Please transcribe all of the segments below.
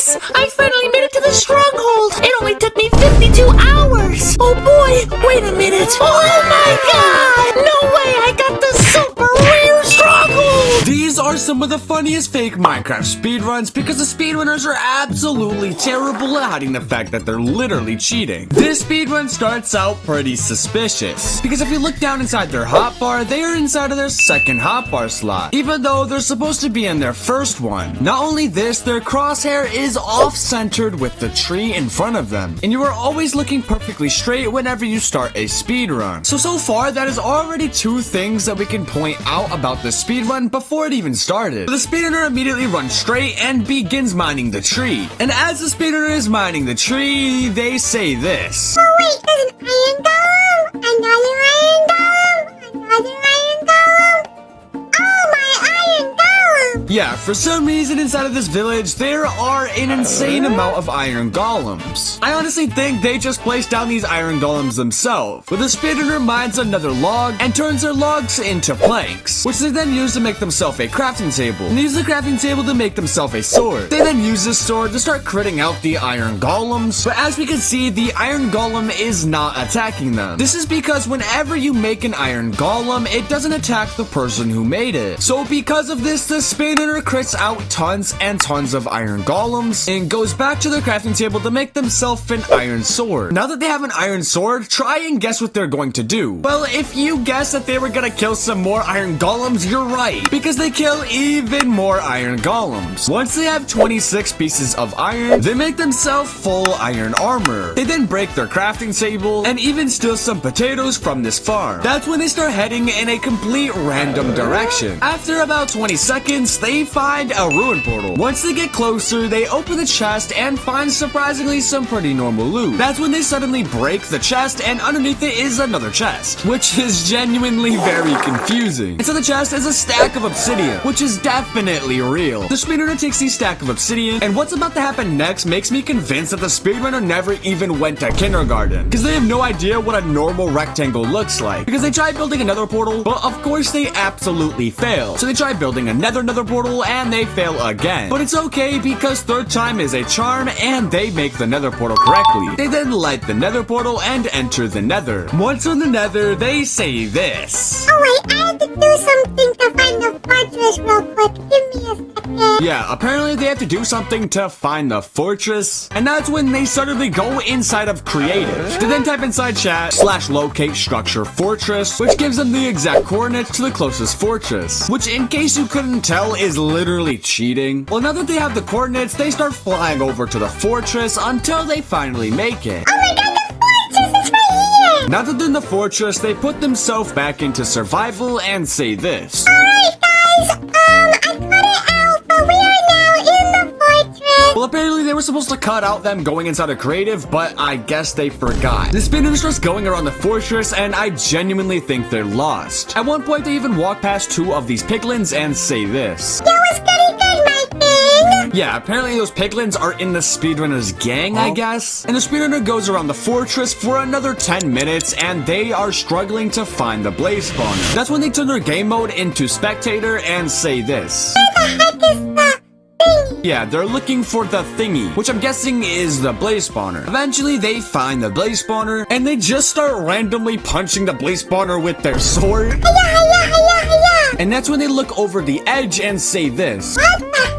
Yes! I finally made it to the stronghold! It only took me 52 hours! Oh boy! Wait a minute! Oh my god! No way! I got the super rare stronghold! These are some of the funniest fake Minecraft speedruns because the speedrunners are absolutely terrible at hiding the fact that they're literally cheating. This speedrun starts out pretty suspicious because if you look down inside their hotbar, they are inside of their second hotbar slot, even though they're supposed to be in their first one. Not only this, their crosshair is off-centered with the tree in front of them, and you are always looking perfectly straight whenever you start a speedrun. So far, that is already two things that we can point out about the speedrun before it even started. The speedrunner immediately runs straight and begins mining the tree, and as the speedrunner is mining the tree, they say this. Oh wait, there's an iron golem! Another iron golem! Another iron golem! Oh, my iron golem! Yeah, for some reason inside of this village, there are an insane amount of iron golems. I honestly think they just placed down these iron golems themselves, where the speedrunner mines another log and turns their logs into planks, which they then use to make themselves a crafting table, and use the crafting table to make themselves a sword. They then use this sword to start critting out the iron golems, but as we can see, the iron golem is not attacking them. This is because whenever you make an iron golem, it doesn't attack the person who made it. So because of this, the speedrunner crits out tons and tons of iron golems and goes back to their crafting table to make themselves an iron sword. Now that they have an iron sword, try and guess what they're going to do. Well, if you guess that they were gonna kill some more iron golems, you're right, because they kill even more iron golems. Once they have 26 pieces of iron, they make themselves full iron armor. They then break their crafting table and even steal some potatoes from this farm. That's when they start heading in a complete random direction. After about 20 seconds, they find a ruin portal. Once they get closer, they open the chest and find surprisingly some pretty normal loot. That's when they suddenly break the chest and underneath it is another chest, which is genuinely very confusing. Inside the chest is a stack of obsidian, which is definitely real. The speedrunner takes the stack of obsidian, and what's about to happen next makes me convinced that the speedrunner never even went to kindergarten, because they have no idea what a normal rectangle looks like, because they try building another portal, but of course they absolutely fail. So they try building another portal and they fail again. But it's okay because third time is a charm and they make the nether portal correctly. They then light the nether portal and enter the nether. Once in the nether, they say this. Oh wait, I have to do something to find the fortress real quick. Give me a second. Yeah, apparently they have to do something to find the fortress, and that's when they suddenly go inside of creative. They then type inside chat /locate structure fortress, which gives them the exact coordinates to the closest fortress, which in case you couldn't tell is literally cheating. Well, now that they have the coordinates, they start flying over to the fortress until they finally make it. Oh my god, the fortress is right here! Now that they're in the fortress, they put themselves back into survival and say this. Alright guys, I cut it out, but we are now in the fortress. Well, apparently they were supposed to cut out them going inside of creative, but I guess they forgot. The speedrunners starts going around the fortress, and I genuinely think they're lost. At one point, they even walk past two of these piglins and say this. That was pretty good, my thing. Yeah, apparently those piglins are in the speedrunner's gang, I guess. And the speedrunner goes around the fortress for another 10 minutes, and they are struggling to find the blaze spawner. That's when they turn their game mode into spectator and say this. Where the heck is the thingy? Yeah, they're looking for the thingy, which I'm guessing is the blaze spawner. Eventually, they find the blaze spawner, and they just start randomly punching the blaze spawner with their sword. Hiya, hiya, hiya, hiya. And that's when they look over the edge and say this. What the heck?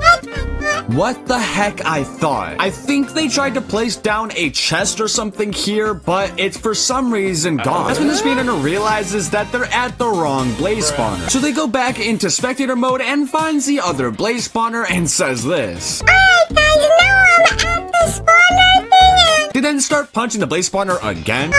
What the heck I thought? I think they tried to place down a chest or something here, but it's for some reason gone. That's when the speedrunner realizes that they're at the wrong blaze spawner. So they go back into spectator mode and finds the other blaze spawner and says this. Alright guys, now I'm at the spawner thing. They then start punching the blaze spawner again.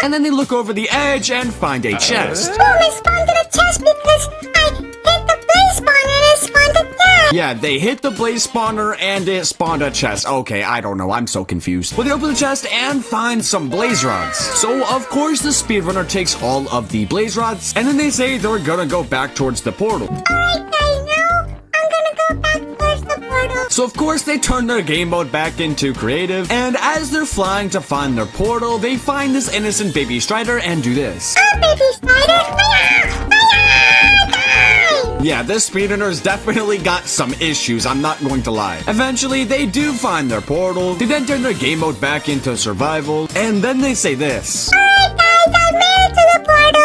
And then they look over the edge and find a chest. Oh, I spawned to the chest because I hit the blaze spawner and it spawned it down. Yeah, they hit the blaze spawner and it spawned a chest. Okay, I don't know. I'm so confused. Well, they open the chest and find some blaze rods. So, of course, the speedrunner takes all of the blaze rods, and then they say they're gonna go back towards the portal. Alright guys, now I'm gonna go back towards the portal. So, of course, they turn their game mode back into creative, and as they're flying to find their portal, they find this innocent baby Strider and do this. Oh, baby spider. Hiya, hiya, guys. Yeah, this speedrunner's definitely got some issues, I'm not going to lie. Eventually, they do find their portal, they then turn their game mode back into survival, and then they say this. Alright guys, I made it to the portal.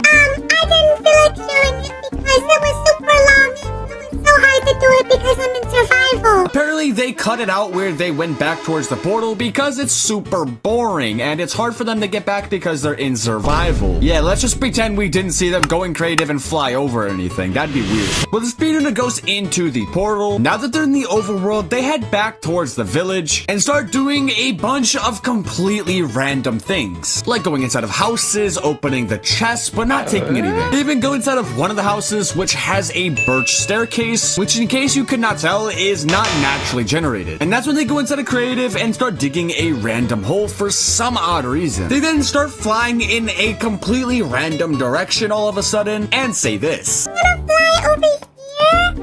I didn't feel like doing it because it was super long. It was so hard to do it because I'm in survival. Apparently, they cut it out where they went back towards the portal because it's super boring, and it's hard for them to get back because they're in survival. Yeah, let's just pretend we didn't see them going creative and fly over or anything. That'd be weird. Well, the speedrunner goes into the portal. Now that they're in the overworld, they head back towards the village and start doing a bunch of completely random things. Like going inside of houses, opening the chests, but not taking anything. They even go inside of one of the houses, which has a birch staircase, which in case you could not tell, is not naturally generated. And that's when they go inside of creative and start digging a random hole for some odd reason. They then start flying in a completely random direction all of a sudden and say this. I'm gonna fly over here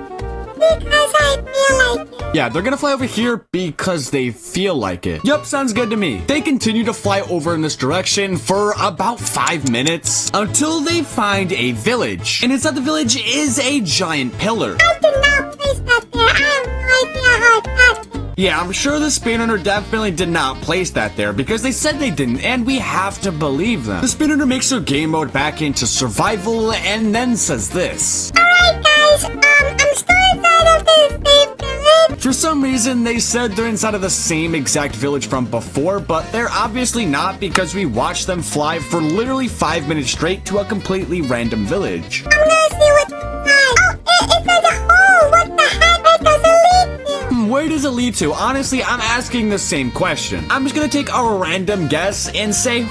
because I feel like it. Yeah, they're gonna fly over here because they feel like it. Yup, sounds good to me. They continue to fly over in this direction for about 5 minutes until they find a village. And inside the village is a giant pillar. I did not place that there. I have no idea how it got there. Yeah, I'm sure the speedrunner definitely did not place that there because they said they didn't, and we have to believe them. The speedrunner makes their game mode back into survival and then says this. Alright guys, I'm still inside of this same village. For some reason, they said they're inside of the same exact village from before, but they're obviously not because we watched them fly for literally 5 minutes straight to a completely random village. I'm gonna see what's inside. Oh, it's like a hole. What the heck? Where does it lead to? Where does it lead to? Honestly, I'm asking the same question. I'm just gonna take a random guess and say,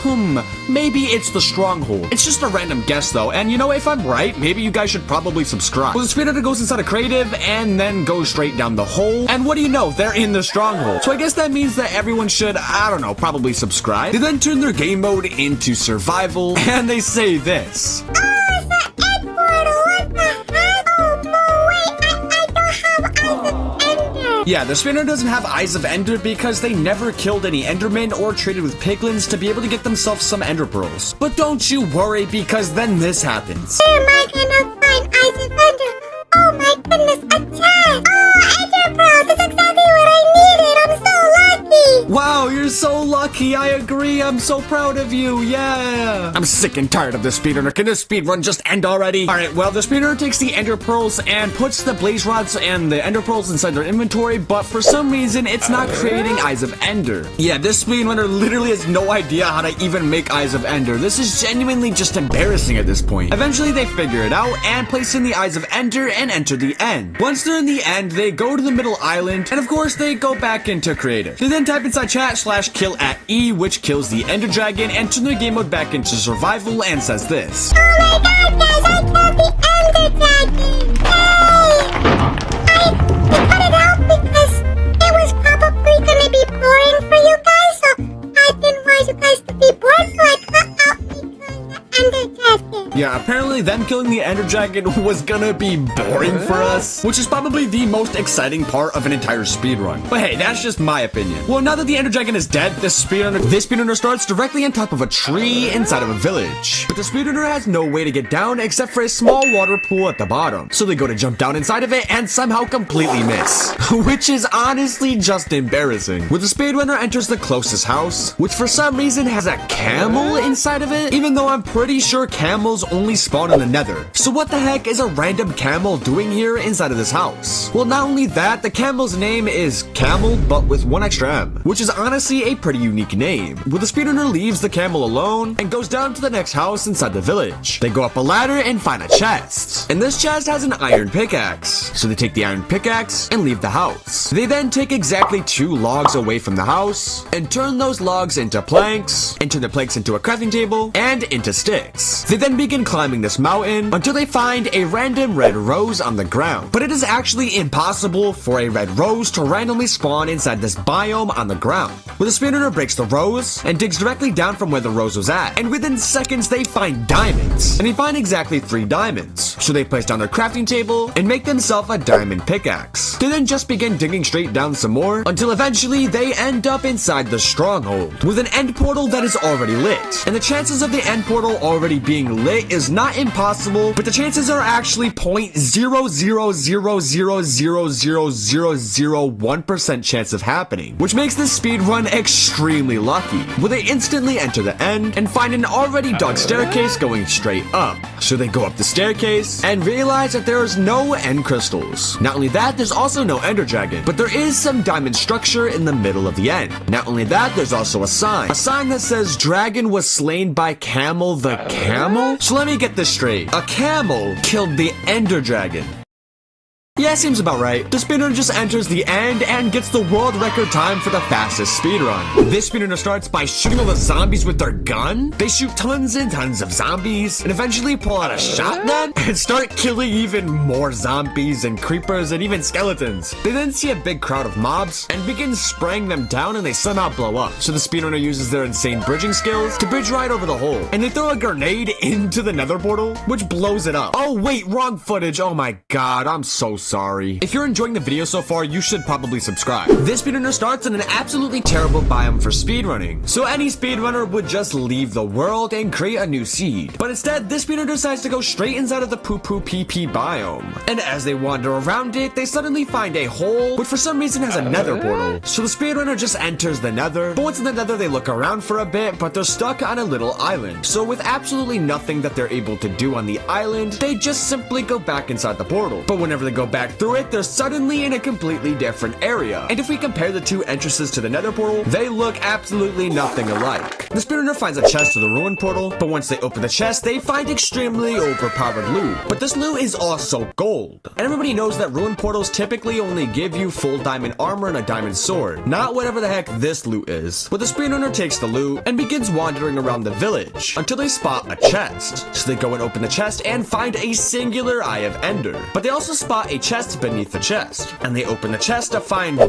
maybe it's the stronghold. It's just a random guess though, and you know, if I'm right, maybe you guys should probably subscribe. Well, the speedrunner goes inside a creative and then goes straight down the hole, and what do you know? They're in the stronghold. So I guess that means that everyone should, I don't know, probably subscribe. They then turn their game mode into survival, and they say this. Oh, it's an egg portal. What the heck? Oh, no, wait. I don't have eyes of ender. Yeah, the speedrunner doesn't have Eyes of Ender because they never killed any endermen or traded with piglins to be able to get themselves some ender pearls. But don't you worry because then this happens. Where am I gonna find eyes of ender? Oh my goodness, a chest! Oh, ender pearls! That's exactly what I needed! I'm so lucky! Wow, you're so lucky. I agree. I'm so proud of you. Yeah. I'm sick and tired of this speedrunner. Can this speedrun just end already? All right, well, the speedrunner takes the ender pearls and puts the blaze rods and the ender pearls inside their inventory, but for some reason, it's not creating Eyes of Ender. Yeah, this speedrunner literally has no idea how to even make Eyes of Ender. This is genuinely just embarrassing at this point. Eventually, they figure it out and place in the Eyes of Ender and enter the end. Once they're in the end, they go to the middle island, and of course, they go back into creative. They then type inside chat /kill at E, which kills the ender dragon, and turn their game mode back into survival and says this. Oh my god, guys, I killed the ender dragon! Yay! I cut it out because it was probably gonna be boring for you guys, so I didn't want you guys to be bored, so I cut out because the ender dragon. Yeah, apparently them killing the ender dragon was gonna be boring for us, which is probably the most exciting part of an entire speedrun. But hey, that's just my opinion. Well, now that the ender dragon is dead, this speedrunner starts directly on top of a tree inside of a village. But the speedrunner has no way to get down except for a small water pool at the bottom. So they go to jump down inside of it and somehow completely miss, which is honestly just embarrassing. When the speedrunner enters the closest house, which for some reason has a camel inside of it, even though I'm pretty sure camels only spawn in the nether. So what the heck is a random camel doing here inside of this house? Well, not only that, the camel's name is Camel, but with one extra M, which is honestly a pretty unique name. Well, the speedrunner leaves the camel alone and goes down to the next house inside the village. They go up a ladder and find a chest, and this chest has an iron pickaxe. So they take the iron pickaxe and leave the house. They then take exactly 2 logs away from the house and turn those logs into planks, and turn the planks into a crafting table, and into sticks. They then begin climbing this mountain until they find a random red rose on the ground. But it is actually impossible for a red rose to randomly spawn inside this biome on the ground. Well, the speedrunner breaks the rose and digs directly down from where the rose was at, and within seconds they find diamonds. And they find exactly 3 diamonds. So they place down their crafting table and make themselves a diamond pickaxe. They then just begin digging straight down some more until eventually they end up inside the stronghold with an end portal that is already lit. And the chances of the end portal already being lit is It's not impossible, but the chances are actually 0.000000001% chance of happening, which makes this speedrun extremely lucky, where they instantly enter the end and find an already dug staircase going straight up. So they go up the staircase and realize that there is no end crystals. Not only that, there's also no ender dragon, but there is some diamond structure in the middle of the end. Not only that, there's also a sign that says dragon was slain by camel the camel? So let me get this straight. A camel killed the ender dragon. Yeah, seems about right. The speedrunner just enters the end and gets the world record time for the fastest speedrun. This speedrunner starts by shooting all the zombies with their gun. They shoot tons and tons of zombies and eventually pull out a shotgun and start killing even more zombies and creepers and even skeletons. They then see a big crowd of mobs and begin spraying them down, and they somehow blow up. So the speedrunner uses their insane bridging skills to bridge right over the hole, and they throw a grenade into the nether portal, which blows it up. Oh wait, wrong footage. Oh my god, I'm so sorry. If you're enjoying the video so far, you should probably subscribe. This speedrunner starts in an absolutely terrible biome for speedrunning. So any speedrunner would just leave the world and create a new seed. But instead, this speedrunner decides to go straight inside of the poo-poo pee-pee biome. And as they wander around it, they suddenly find a hole, which for some reason has a nether portal. So the speedrunner just enters the nether. But once in the nether, they look around for a bit, but they're stuck on a little island. So with absolutely nothing that they're able to do on the island, they just simply go back inside the portal. But whenever they go back through it, they're suddenly in a completely different area. And if we compare the two entrances to the nether portal, they look absolutely nothing alike. The speedrunner finds a chest to the ruin portal, but once they open the chest, they find extremely overpowered loot. But this loot is also gold. And everybody knows that ruin portals typically only give you full diamond armor and a diamond sword, not whatever the heck this loot is. But the speedrunner takes the loot and begins wandering around the village until they spot a chest. So they go and open the chest and find a singular eye of ender. But they also spot a chest beneath the chest, and they open the chest to find 2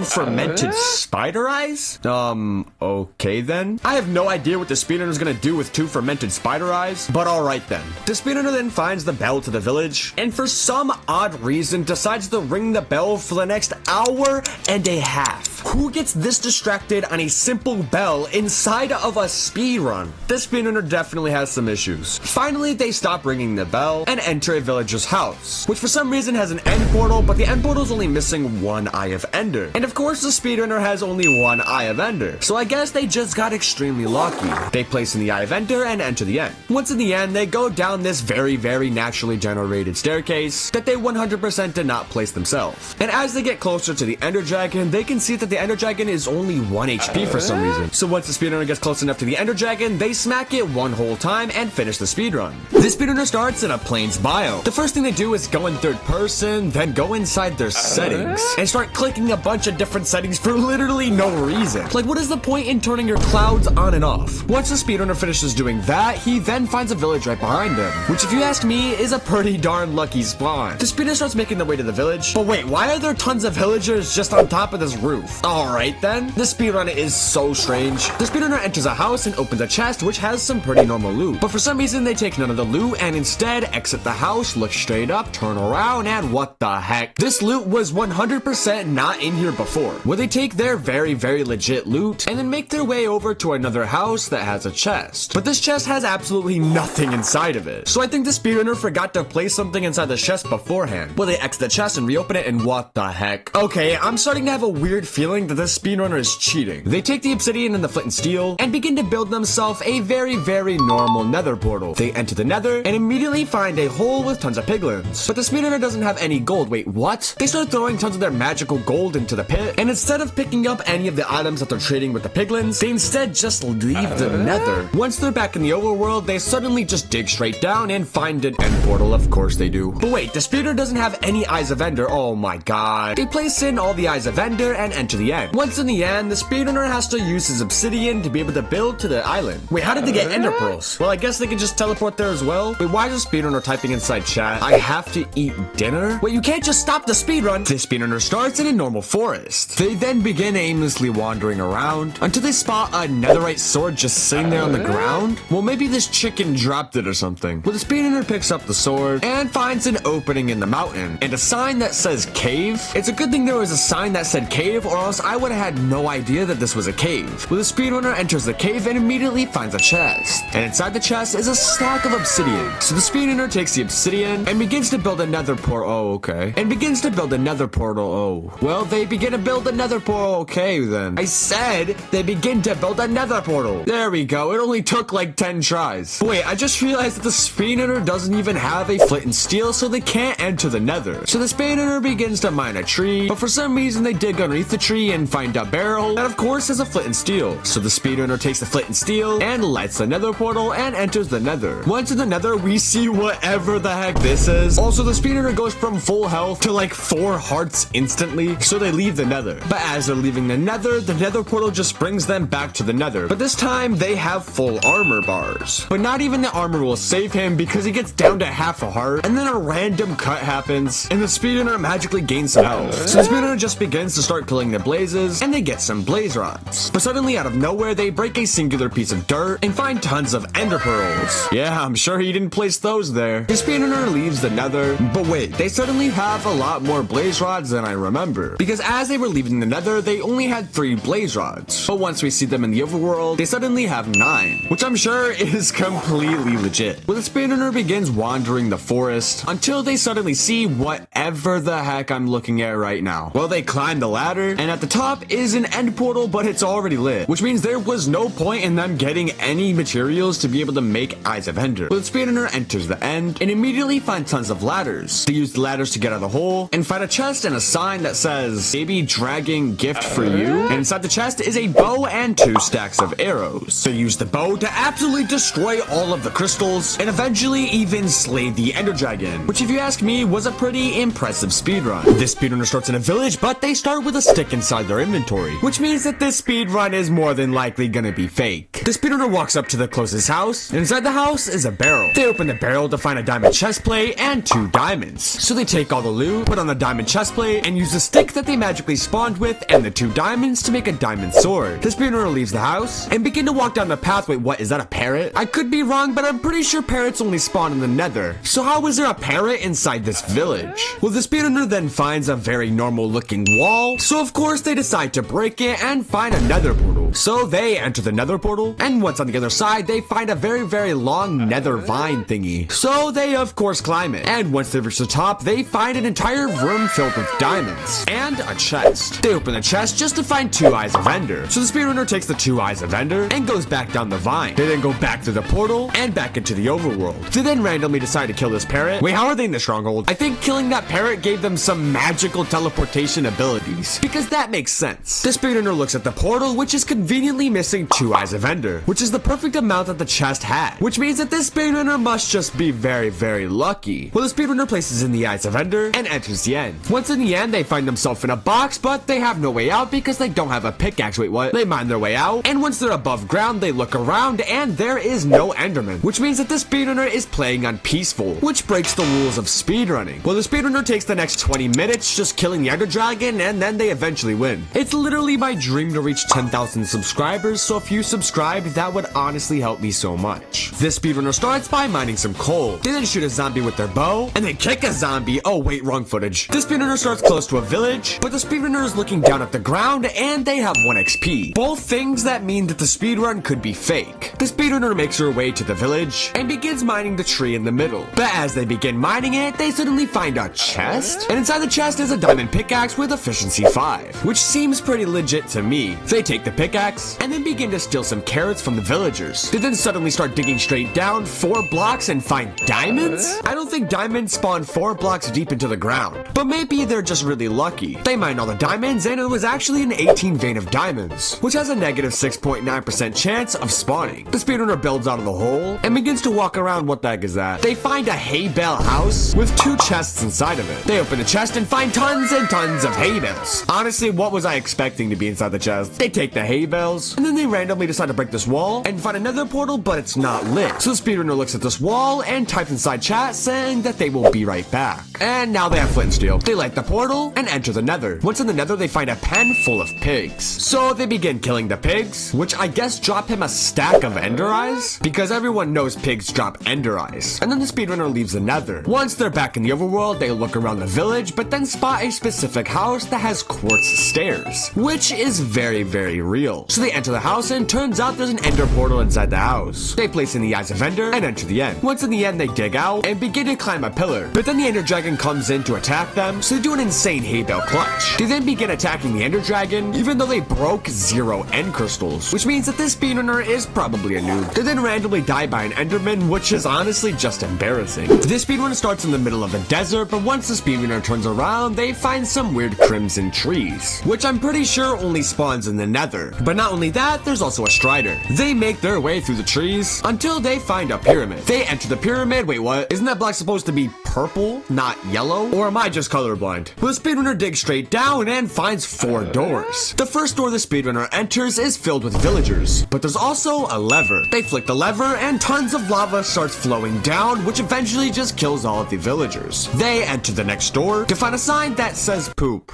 fermented spider eyes? Okay then. I have no idea what the speedrunner is gonna do with 2 fermented spider eyes, but alright then. The speedrunner then finds the bell to the village, and for some odd reason decides to ring the bell for the next hour and a half. Who gets this distracted on a simple bell inside of a speedrun? This speedrunner definitely has some issues. Finally, they stop ringing the bell and enter a villager's house, which for some reason has an end portal, but the end portal is only missing 1 eye of ender. And of course, the speedrunner has only 1 eye of ender. So I guess they just got extremely lucky. They place in the eye of ender and enter the end. Once in the end, they go down this very, very naturally generated staircase that they 100% did not place themselves. And as they get closer to the ender dragon, they can see that the ender dragon is only 1 HP for some reason. So once the speedrunner gets close enough to the ender dragon, they smack it 1 whole time and finish the speedrun. This speedrunner starts in a plains biome. The first thing they do is go in third person, then go inside their settings and start clicking a bunch of different settings for literally no reason. Like, what is the point in turning your clouds on and off? Once the speedrunner finishes doing that, he then finds a village right behind him, which if you ask me is a pretty darn lucky spawn. The speedrunner starts making their way to the village, but wait, why are there tons of villagers just on top of this roof? Alright then, this speedrunner is so strange. The speedrunner enters a house and opens a chest which has some pretty normal loot, but for some reason they take none of the loot and instead exit the house, look straight up, turn around, and what the heck? This loot was 100% not in here before, where they take their very, very legit loot and then make their way over to another house that has a chest. But this chest has absolutely nothing inside of it. So I think the speedrunner forgot to place something inside the chest beforehand. Well, they exit the chest and reopen it, and what the heck? Okay, I'm starting to have a weird feeling that this speedrunner is cheating. They take the obsidian and the flint and steel and begin to build themselves a very, very normal nether portal. They enter the nether and immediately find a hole with tons of piglins. But the speedrunner doesn't have any gold. Wait, what? They start throwing tons of their magical gold into the pit, and instead of picking up any of the items that they're trading with the piglins, they instead just leave the nether. Once they're back in the overworld, they suddenly just dig straight down and find an end portal. Of course they do. But wait, the speedrunner doesn't have any eyes of ender. Oh my god. They place in all the eyes of ender and enter the end. Once in the end, the speedrunner has to use his obsidian to be able to build to the island. Wait, how did they get ender pearls? Well, I guess they can just teleport there as well. Wait, why is the speedrunner typing inside chat, I have to eat dinner? Wait, you can't just stop the speedrun. This speedrunner starts in a normal forest. They then begin aimlessly wandering around until they spot a netherite sword just sitting there on the ground. Well, maybe this chicken dropped it or something. Well, the speedrunner picks up the sword and finds an opening in the mountain and a sign that says cave. It's a good thing there was a sign that said cave, or else honest, I would have had no idea that this was a cave. Well, the speedrunner enters the cave and immediately finds a chest. And inside the chest is a stack of obsidian. So the speedrunner takes the obsidian and begins to build another portal. Oh, okay. And begins to build another portal. Oh. Well, they begin to build another portal. Okay, then. I said they begin to build another portal. There we go. It only took like 10 tries. Wait, I just realized that the speedrunner doesn't even have a flint and steel, so they can't enter the nether. So the speedrunner begins to mine a tree, but for some reason they dig underneath the tree and find a barrel that of course has a flint and steel. So the speedrunner takes the flint and steel and lights the nether portal and enters the nether. Once in the nether, we see whatever the heck this is. Also, the speedrunner goes from full health to like 4 hearts instantly, so they leave the nether. But as they're leaving the nether portal just brings them back to the nether. But this time they have full armor bars. But not even the armor will save him because he gets down to half a heart, and then a random cut happens, and the speedrunner magically gains some health. So the speedrunner just begins to start killing the blazes, and they get some blaze rods. But suddenly out of nowhere, they break a singular piece of dirt and find tons of ender pearls. Yeah, I'm sure he didn't place those there. The speedrunner leaves the nether, but wait, they suddenly have a lot more blaze rods than I remember. Because as they were leaving the nether, they only had 3 blaze rods. But once we see them in the overworld, they suddenly have 9, which I'm sure is completely legit. Well, the speedrunner begins wandering the forest until they suddenly see whatever the heck I'm looking at right now. Well, they climb the ladder, and at the top is an end portal, but it's already lit, which means there was no point in them getting any materials to be able to make Eyes of Ender. Well, the speedrunner enters the end and immediately finds tons of ladders. They use the ladders to get out of the hole and find a chest and a sign that says, "Baby Dragon Gift for You." And inside the chest is a bow and 2 stacks of arrows. They use the bow to absolutely destroy all of the crystals and eventually even slay the Ender Dragon, which if you ask me was a pretty impressive speedrun. This speedrunner starts in a village, but they start with a stick inside their inventory, which means that this speedrun is more than likely gonna be fake. The speedrunner walks up to the closest house, and inside the house is a barrel. They open the barrel to find a diamond chest plate and 2 diamonds. So they take all the loot, put on the diamond chest plate, and use the stick that they magically spawned with and the 2 diamonds to make a diamond sword. The speedrunner leaves the house and begin to walk down the path. Wait, what? Is that a parrot? I could be wrong, but I'm pretty sure parrots only spawn in the nether. So how is there a parrot inside this village? Well, the speedrunner then finds a very normal looking wall, so of course they decide to break it and find a nether portal. So they enter the nether portal, and once on the other side, they find a very long nether vine thingy. So they of course climb it, and once they reach the top, they find an entire room filled with diamonds and a chest. They open the chest just to find 2 Eyes of Ender. So the speedrunner takes the 2 Eyes of Ender and goes back down the vine. They then go back through the portal and back into the overworld. They then randomly decide to kill this parrot. Wait, how are they in the stronghold? I think killing that parrot gave them some magical teleportation abilities, because that makes sense. The speedrunner looks at the portal, which is conveniently missing 2 Eyes of Ender, which is the perfect amount that the chest had, which means that this speedrunner must just be very lucky. Well, the speedrunner places in the Eyes of Ender and enters the end. Once in the end, they find themselves in a box, but they have no way out because they don't have a pickaxe. Wait, what? They mine their way out, and once they're above ground, they look around, and there is no Enderman, which means that this speedrunner is playing on peaceful, which breaks the rules of speedrunning. Well, the speedrunner takes the next 20 minutes just killing the Ender Dragon, and then they eventually win. It's literally my dream to reach 10,000 subscribers, so if you subscribed, that would honestly help me so much. This speedrunner starts by mining some coal. They then shoot a zombie with their bow, and they kick a zombie. Oh wait, wrong footage. This speedrunner starts close to a village, but the speedrunner is looking down at the ground, and they have 1 XP. Both things that mean that the speedrun could be fake. The speedrunner makes her way to the village and begins mining the tree in the middle. But as they begin mining it, they suddenly find a chest, and inside the chest is a diamond pickaxe with efficiency 5, which seems pretty legit to me. They take the pickaxe and then begin to steal some carrots from the villagers. They then suddenly start digging straight down 4 blocks and find diamonds? I don't think diamonds spawn 4 blocks deep into the ground, but maybe they're just really lucky. They mined all the diamonds, and it was actually an 18 vein of diamonds, which has a negative 6.9% chance of spawning. The speedrunner builds out of the hole and begins to walk around. What the heck is that? They find a hay bale house with 2 chests inside of it. They open the chest and find tons and tons of hay bales. Honestly, what was I expecting to be inside the chest? They take the hay bales, and then they randomly decide to break this wall and find another portal, but it's not lit. So the speedrunner looks at this wall and types inside chat saying that they will be right back. And now they have flint and steel. They light the portal and enter the nether. Once in the nether, they find a pen full of pigs. So they begin killing the pigs, which I guess drop him a stack of ender eyes, because everyone knows pigs drop ender eyes. And then the speedrunner leaves the nether. Once they're back in the overworld, they look around the village, but then spot a specific house that has quartz stairs, which is very, very real. So they enter the house and turns out there's an ender portal inside the house. They place in the eyes of ender and enter the end. Once in the end, they dig out and begin to climb a pillar. But then the ender dragon comes in to attack them, so they do an insane hay bale clutch. They then begin attacking the ender dragon, even though they broke 0 end crystals, which means that this speedrunner is probably a noob. They then randomly die by an enderman, which is honestly just embarrassing. This speedrun starts in the middle of a desert, but once the speedrunner turns around, they find some weird crimson trees, which I'm pretty sure only spawns in the nether. But not only that, there's also a strider. They make their way through the trees until they find a pyramid. They enter the pyramid. Wait, what? Isn't that block supposed to be purple, not yellow? Or am I just colorblind? Well, the speedrunner digs straight down and finds 4 doors. The first door the speedrunner enters is filled with villagers, but there's also a lever. They flick the lever and tons of lava starts flowing down, which eventually just kills all of the villagers. They enter the next door to find a sign that says poop.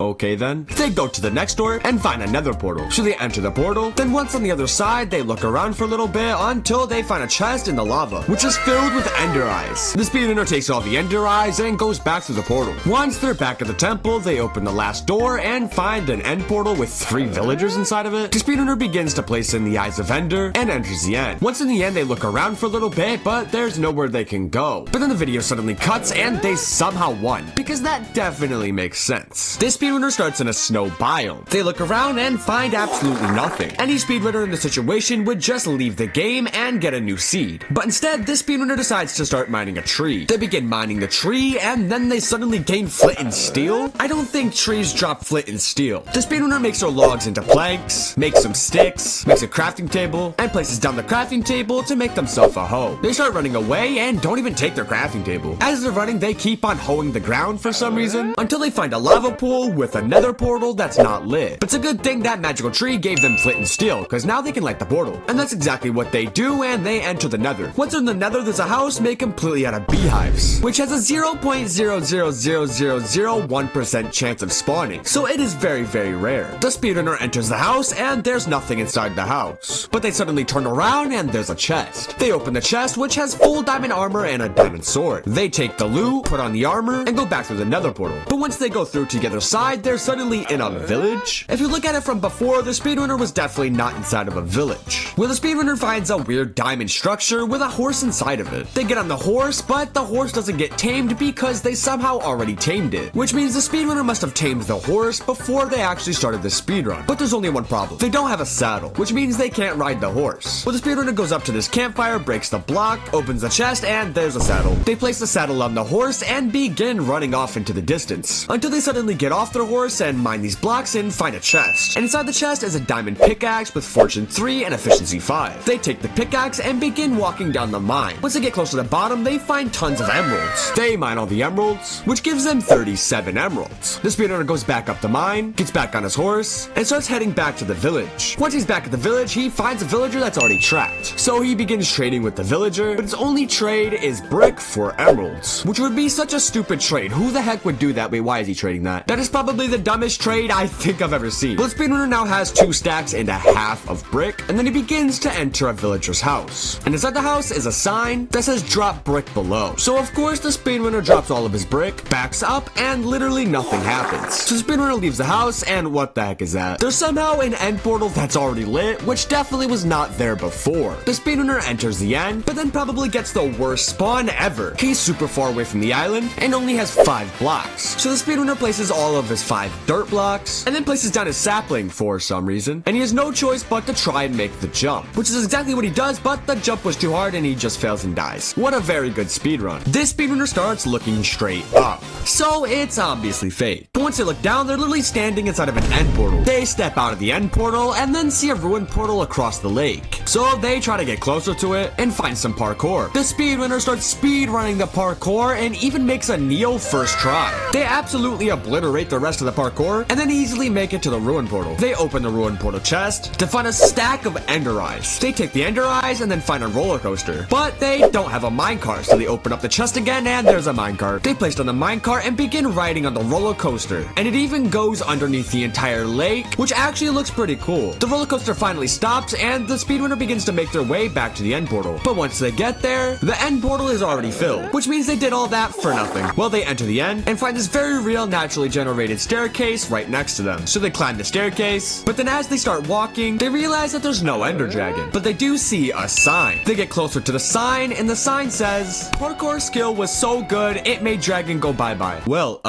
Okay then. They go to the next door and find another portal. So they enter the portal, then once on the other side, they look around for a little bit until they find a chest in the lava, which is filled with ender eyes. The speedrunner takes all the ender eyes and goes back through the portal. Once they're back at the temple, they open the last door and find an end portal with 3 villagers inside of it. The speedrunner begins to place in the eyes of ender and enters the end. Once in the end, they look around for a little bit, but there's nowhere they can go. But then the video suddenly cuts and they somehow won, because that definitely makes sense. This speedrunner starts in a snow biome. They look around and find absolutely nothing. Any speedrunner in the situation would just leave the game and get a new seed. But instead, this speedrunner decides to start mining a tree. They begin mining the tree and then they suddenly gain flint and steel? I don't think trees drop flint and steel. The speedrunner makes their logs into planks, makes some sticks, makes a crafting table, and places down the crafting table to make themselves a hoe. They start running away and don't even take their crafting table. As they're running, they keep on hoeing the ground for some reason until they find a lava pool with a nether portal that's not lit. But it's a good thing that magical tree gave them flint and steel, because now they can light the portal. And that's exactly what they do, and they enter the nether. Once they're in the nether, there's a house made completely out of beehives, which has a 0.00001% chance of spawning, so it is very, very rare. The speedrunner enters the house, and there's nothing inside the house. But they suddenly turn around, and there's a chest. They open the chest, which has full diamond armor and a diamond sword. They take the loot, put on the armor, and go back through the nether portal. But once they go through to the other side, they're suddenly in a village. If you look at it from before, the speedrunner was definitely not inside of a village, where the speedrunner finds a weird diamond structure with a horse inside of it. They get on the horse, but the horse doesn't get tamed because they somehow already tamed it, which means the speedrunner must have tamed the horse before they actually started the speedrun. But there's only one problem. They don't have a saddle, which means they can't ride the horse. Well, the speedrunner goes up to this campfire, breaks the block, opens the chest, and there's a saddle. They place the saddle on the horse and begin running off into the distance until they suddenly get off their horse and mine these blocks and find a chest. And inside the chest is a diamond pickaxe with fortune 3 and efficiency 5. They take the pickaxe and begin walking down the mine. Once they get close to the bottom, they find tons of emeralds. They mine all the emeralds, which gives them 37 emeralds. The speedrunner goes back up the mine, gets back on his horse, and starts heading back to the village. Once he's back at the village, he finds a villager that's already trapped. So he begins trading with the villager, but his only trade is brick for emeralds, which would be such a stupid trade. Who the heck would do that? Wait, why is he trading that? That is probably the dumbest trade I think I've ever seen. Well, the speedrunner now has 2 stacks and a half of brick, and then he begins to enter a villager's house. And inside the house is a sign that says drop brick below. So of course the speedrunner drops all of his brick, backs up, and literally nothing happens. So the speedrunner leaves the house, and what the heck is that? There's somehow an end portal that's already lit, which definitely was not there before. The speedrunner enters the end, but then probably gets the worst spawn ever. He's super far away from the island and only has 5 blocks. So the speedrunner places all of his 5 dirt blocks and then places down his sapling for some reason, and he has no choice but to try and make the jump, which is exactly what he does, but the jump was too hard and he just fails and dies. What a very good speedrun. This speedrunner starts looking straight up, so it's obviously fake. But once they look down, they're literally standing inside of an end portal. They step out of the end portal and then see a ruined portal across the lake. So they try to get closer to it and find some parkour. The speedrunner starts speedrunning the parkour and even makes a Neo first try. They absolutely obliterate the rest of the parkour and then easily make it to the ruined portal. They open the ruined portal chest to find a stack of ender eyes. They take the ender eyes and then find a roller coaster, but they don't have a minecart, so they open up the chest chest again, and there's a minecart. They place on the minecart and begin riding on the roller coaster. And it even goes underneath the entire lake, which actually looks pretty cool. The roller coaster finally stops, and the speedrunner begins to make their way back to the end portal. But once they get there, the end portal is already filled, which means they did all that for nothing. Well, they enter the end and find this very real, naturally generated staircase right next to them. So they climb the staircase, but then as they start walking, they realize that there's no ender dragon. But they do see a sign. They get closer to the sign, and the sign says, "Parkour skill was so good, it made dragon go bye-bye." Well,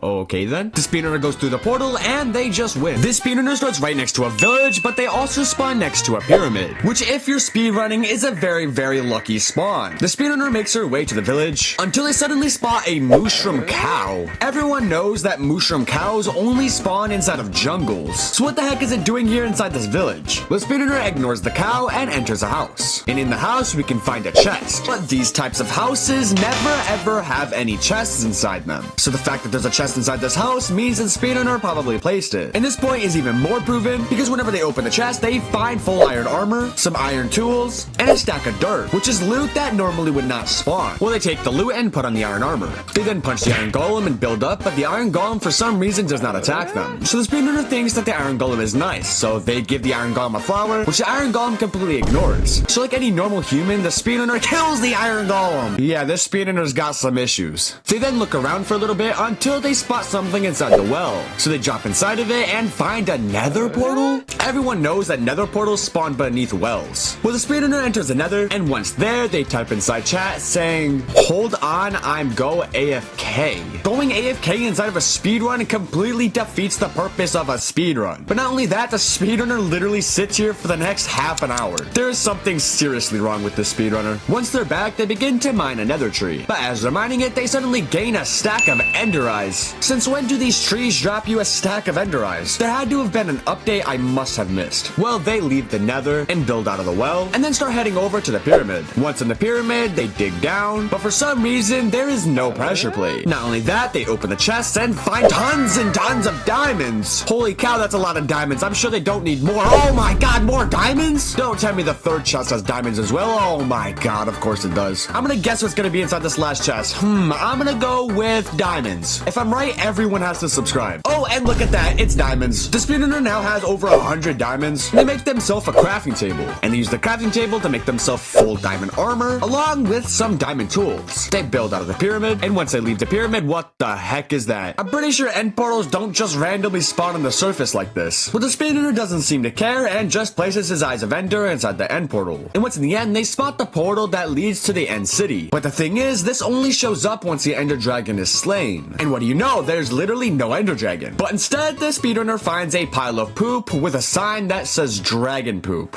okay then. The speedrunner goes through the portal, and they just win. This speedrunner starts right next to a village, but they also spawn next to a pyramid, which if you're speedrunning is a very, very lucky spawn. The speedrunner makes her way to the village until they suddenly spot a mushroom cow. Everyone knows that mushroom cows only spawn inside of jungles. So what the heck is it doing here inside this village? The speedrunner ignores the cow and enters a house. And in the house we can find a chest. But these types of houses never ever have any chests inside them. So the fact that there's a chest inside this house means that the speedrunner probably placed it. And this point is even more proven because whenever they open the chest, they find full iron armor, some iron tools, and a stack of dirt, which is loot that normally would not spawn. Well, they take the loot and put on the iron armor. They then punch the iron golem and build up, but the iron golem for some reason does not attack them. So the speedrunner thinks that the iron golem is nice, so they give the iron golem a flower, which the iron golem completely ignores. So like any normal human, the speedrunner kills the iron golem. Yeah, this speedrunner's got some issues. They then look around for a little bit until they spot something inside the well. So they drop inside of it and find a nether portal. Everyone knows that nether portals spawn beneath wells. Well, the speedrunner enters the nether, and once there, they type inside chat saying, "Hold on, I'm go AFK." Going AFK inside of a speedrun completely defeats the purpose of a speedrun. But not only that, the speedrunner literally sits here for the next half an hour. There is something seriously wrong with this speedrunner. Once they're back, they begin to mine a nether tree. But as they're mining it, they suddenly gain a stack of ender eyes. Since when do these trees drop you a stack of ender eyes? There had to have been an update I must have missed. Well, they leave the nether and build out of the well, and then start heading over to the pyramid. Once in the pyramid, they dig down, but for some reason, there is no pressure plate. Not only that, they open the chests and find tons and tons of diamonds. Holy cow, that's a lot of diamonds. I'm sure they don't need more. Oh my god, more diamonds? Don't tell me the third chest has diamonds as well. Oh my god, of course it does. I'm gonna guess what's gonna be inside this last chest. I'm gonna go with diamonds. If I'm right, everyone has to subscribe. Oh, and look at that, it's diamonds. The speedrunner now has over 100 diamonds. They make themselves a crafting table, and they use the crafting table to make themselves full diamond armor, along with some diamond tools. They build out of the pyramid, and once they leave the pyramid, what the heck is that? I'm pretty sure end portals don't just randomly spawn on the surface like this. But the speedrunner doesn't seem to care and just places his eyes of ender inside the end portal. And once in the end, they spot the portal that leads to the end city. But the thing is, this only shows up once the ender dragon is slain. And what do you know? There's literally no ender dragon. But instead, the speedrunner finds a pile of poop with a sign that says dragon poop.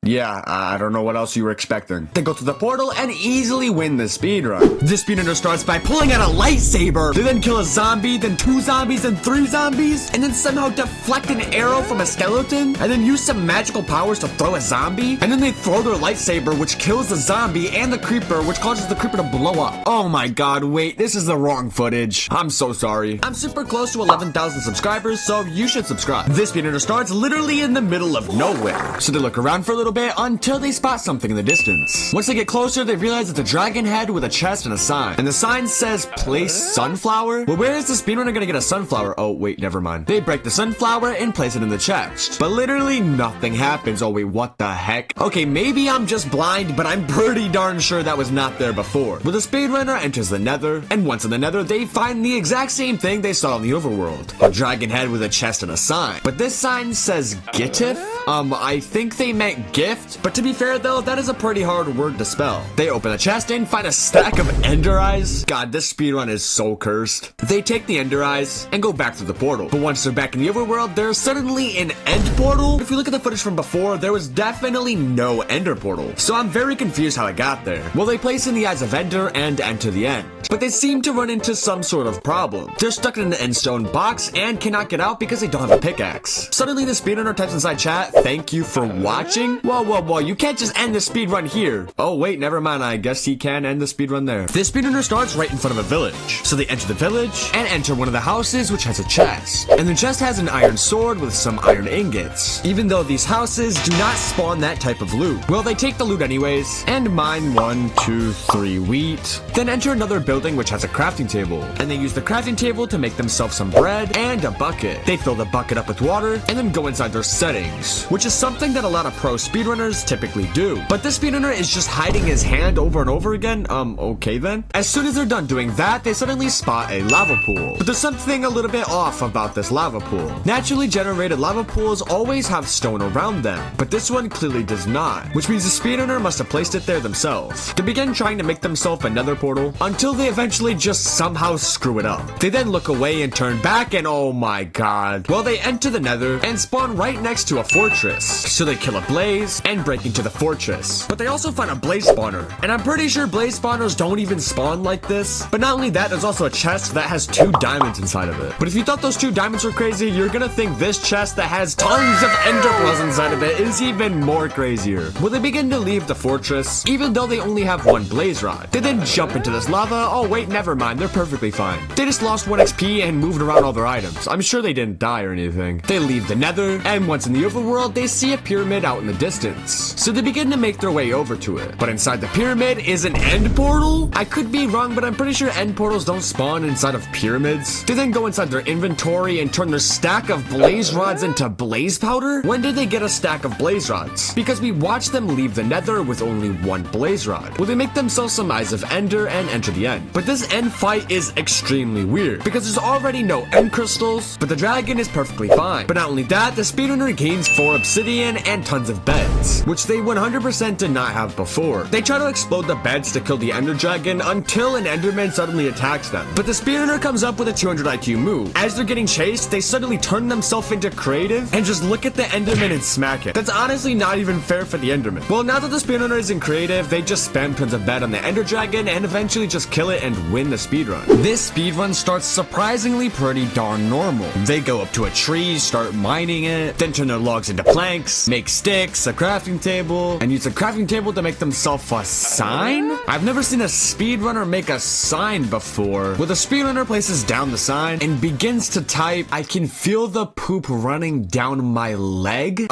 Yeah, I don't know what else you were expecting. They go through the portal and easily win the speedrun. This speedrunner starts by pulling out a lightsaber. They then kill a zombie, then 2 zombies, then 3 zombies, and then somehow deflect an arrow from a skeleton, and then use some magical powers to throw a zombie, and then they throw their lightsaber, which kills the zombie and the creeper, which causes the creeper to blow up. Oh my god, wait, this is the wrong footage. I'm so sorry. I'm super close to 11,000 subscribers, so you should subscribe. This speedrunner starts literally in the middle of nowhere. So they look around for a little bit until they spot something in the distance. Once they get closer, they realize it's a dragon head with a chest and a sign. And the sign says, "Place sunflower." Well, where is the speedrunner gonna get a sunflower? Oh, wait, never mind. They break the sunflower and place it in the chest. But literally nothing happens. Oh, wait, what the heck? Okay, maybe I'm just blind, but I'm pretty darn sure that was not there before. Well, the speedrunner enters the nether, and once in the nether, they find the exact same thing they saw in the overworld. A dragon head with a chest and a sign. But this sign says Gitif? I think they meant gift. But to be fair though, that is a pretty hard word to spell. They open the chest and find a stack of ender eyes. God, this speedrun is so cursed. They take the ender eyes and go back through the portal. But once they're back in the overworld, there's suddenly an end portal. If you look at the footage from before, there was definitely no ender portal. So I'm very confused how it got there. Well, they place in the eyes of ender and enter the end. But they seem to run into some sort of problem. They're stuck in an end stone box and cannot get out because they don't have a pickaxe. Suddenly the speedrunner types inside chat, "Thank you for watching." Well, Whoa, you can't just end the speedrun here. Oh wait, never mind, I guess he can end the speedrun there. This speedrunner starts right in front of a village. So they enter the village and enter one of the houses which has a chest. And the chest has an iron sword with some iron ingots. Even though these houses do not spawn that type of loot. Well, they take the loot anyways and mine 1, 2, 3 wheat. Then enter another building which has a crafting table. And they use the crafting table to make themselves some bread and a bucket. They fill the bucket up with water and then go inside their settings, which is something that a lot of pro speedrunners typically do. But this speedrunner is just hiding his hand over and over again. Okay then. As soon as they're done doing that, they suddenly spot a lava pool. But there's something a little bit off about this lava pool. Naturally generated lava pools always have stone around them, but this one clearly does not, which means the speedrunner must have placed it there themselves to begin trying to make themselves a nether portal until they eventually just somehow screw it up. They then look away and turn back and oh my god. Well, they enter the nether and spawn right next to a fortress. So they kill a blaze and break into the fortress. But they also find a blaze spawner. And I'm pretty sure blaze spawners don't even spawn like this. But not only that, there's also a chest that has 2 diamonds inside of it. But if you thought those 2 diamonds were crazy, you're gonna think this chest that has tons of ender pearls inside of it is even more crazier. Well, they begin to leave the fortress, even though they only have 1 blaze rod. They then jump into this lava. Oh wait, never mind, they're perfectly fine. They just lost 1 XP and moved around all their items. I'm sure they didn't die or anything. They leave the nether, and once in the overworld, they see a pyramid out in the distance. So they begin to make their way over to it. But inside the pyramid is an end portal? I could be wrong, but I'm pretty sure end portals don't spawn inside of pyramids. They then go inside their inventory and turn their stack of blaze rods into blaze powder? When did they get a stack of blaze rods? Because we watched them leave the nether with only 1 blaze rod. Well, they make themselves some eyes of ender and enter the end. But this end fight is extremely weird because there's already no end crystals, but the dragon is perfectly fine. But not only that, the speedrunner gains 4 obsidian and tons of beds, which they 100% did not have before. They try to explode the beds to kill the ender dragon until an enderman suddenly attacks them. But the speedrunner comes up with a 200 IQ move. As they're getting chased, they suddenly turn themselves into creative and just look at the enderman and smack it. That's honestly not even fair for the enderman. Well, now that the speedrunner is in creative, they just spam tons of bed on the ender dragon and eventually just kill it and win the speedrun. This speedrun starts surprisingly pretty darn normal. They go up to a tree, start mining it, then turn their logs into planks, make sticks, a crafting table, and use the crafting table to make themselves a sign? I've never seen a speedrunner make a sign before. Well, the speedrunner places down the sign and begins to type, "I can feel the poop running down my leg."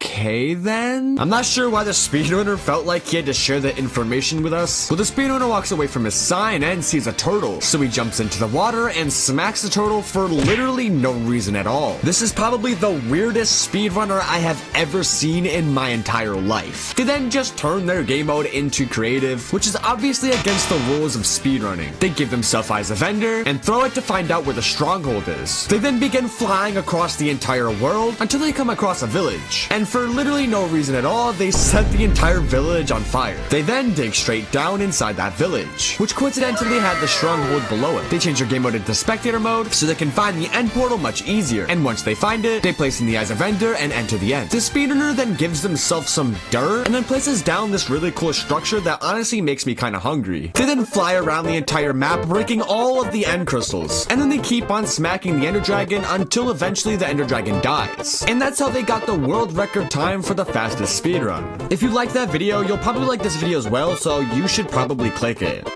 Okay then? I'm not sure why the speedrunner felt like he had to share the information with us. Well, the speedrunner walks away from his sign and sees a turtle. So he jumps into the water and smacks the turtle for literally no reason at all. This is probably the weirdest speedrunner I have ever seen in my entire life. They then just turn their game mode into creative, which is obviously against the rules of speedrunning. They give themselves eyes of ender and throw it to find out where the stronghold is. They then begin flying across the entire world until they come across a village. And for literally no reason at all, they set the entire village on fire. They then dig straight down inside that village, which coincidentally had the stronghold below it. They change their game mode into spectator mode so they can find the end portal much easier. And once they find it, they place in the eyes of ender and enter the end. The speedrunner then gives themselves some dirt and then places down this really cool structure that honestly makes me kind of hungry. They then fly around the entire map, breaking all of the end crystals. And then they keep on smacking the ender dragon until eventually the ender dragon dies. And that's how they got the world record time for the fastest speedrun. If you liked that video, you'll probably like this video as well, so you should probably click it.